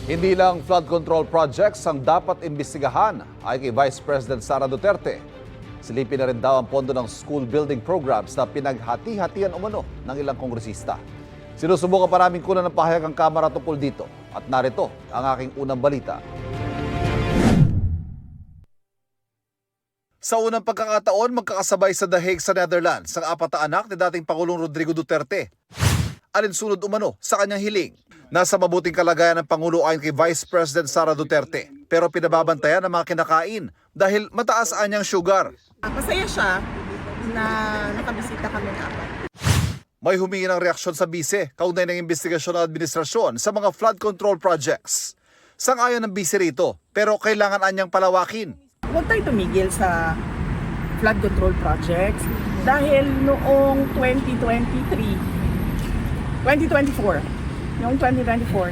Hindi lang flood control projects ang dapat imbestigahan ay kay Vice President Sara Duterte. Silipin na rin daw ang pondo ng school building programs na pinaghati-hatian umano ng ilang kongresista. Sinusubukan pa namin kunan ng pahayag ang Kamara tungkol dito. At narito ang aking unang balita. Sa unang pagkakataon, magkakasabay sa The Hague sa Netherlands ang apat na anak ni dating Pangulong Rodrigo Duterte. Alinsunod umano sa kanyang hiling. Nasa mabuting kalagayan ng Pangulo ayon kay Vice President Sara Duterte. Pero pinababantayan ang mga kinakain dahil mataas ang niyang sugar. Masaya siya na nakabisita kami ng apat. May humingi ng reaksyon sa bise kaugnay ng investigasyon ng administrasyon sa mga flood control projects. Sang-ayon ng bise rito, pero kailangan anyang palawakin. Huwag tayo tumigil sa flood control projects dahil noong 2024,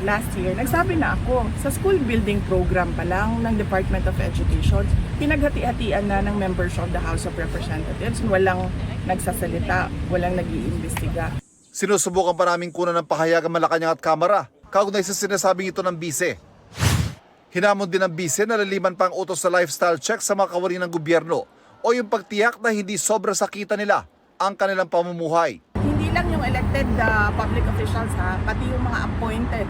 last year, nagsabi na ako, sa school building program pa lang ng Department of Education, pinaghati-hatian na ng members of the House of Representatives, walang nagsasalita, walang nag-iimbestiga. Sinusubukan pa namin kunan ng pahayag ang Malacanang at Kamara, kaugnay sa sinasabing ito ng bise. Hinamon din ng bise na laliman pa ang utos sa lifestyle check sa mga kawani ng gobyerno o yung pagtiyak na hindi sobra sa kita nila ang kanilang pamumuhay. Hindi lang yung elected public officials pati yung mga appointed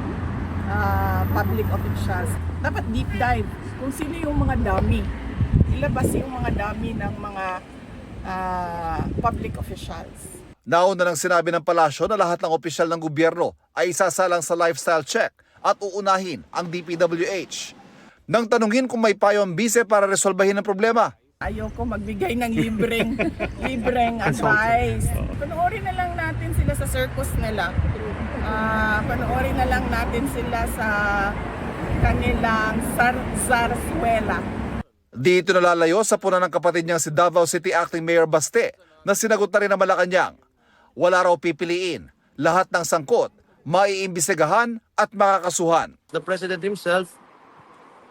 public officials. Dapat deep dive kung sino yung mga dummy. Ilabas yung mga dummy ng mga public officials. Nauna nang sinabi ng palasyo na lahat ng opisyal ng gobyerno ay isasalang sa lifestyle check at uunahin ang DPWH. Nang tanungin kung may payo ang bise para resolbahin ang problema, ayoko magbigay ng libreng advice. Panoorin na lang natin sila sa circus nila. Panoorin na lang natin sila sa kanilang zarzuela. dito nalalayo sa punan ng kapatid niyang si Davao City Acting Mayor Baste na sinagot na rin ng Malacanang. Wala raw pipiliin. Lahat ng sangkot, maiimbestigahan at makakasuhan. The President himself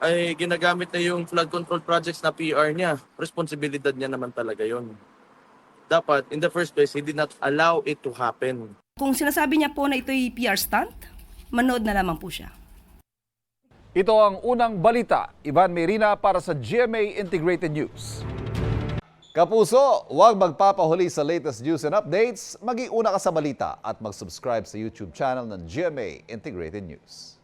ay ginagamit na yung flood control projects na PR niya. Responsibilidad niya naman talaga yon. Dapat, in the first place, he did not allow it to happen. Kung sinasabi niya po na ito'y PR stunt, manood na lamang po siya. Ito ang unang balita. Ivan Merina para sa GMA Integrated News. Kapuso, huwag magpapahuli sa latest news and updates. Mag-iuna ka sa balita at mag-subscribe sa YouTube channel ng GMA Integrated News.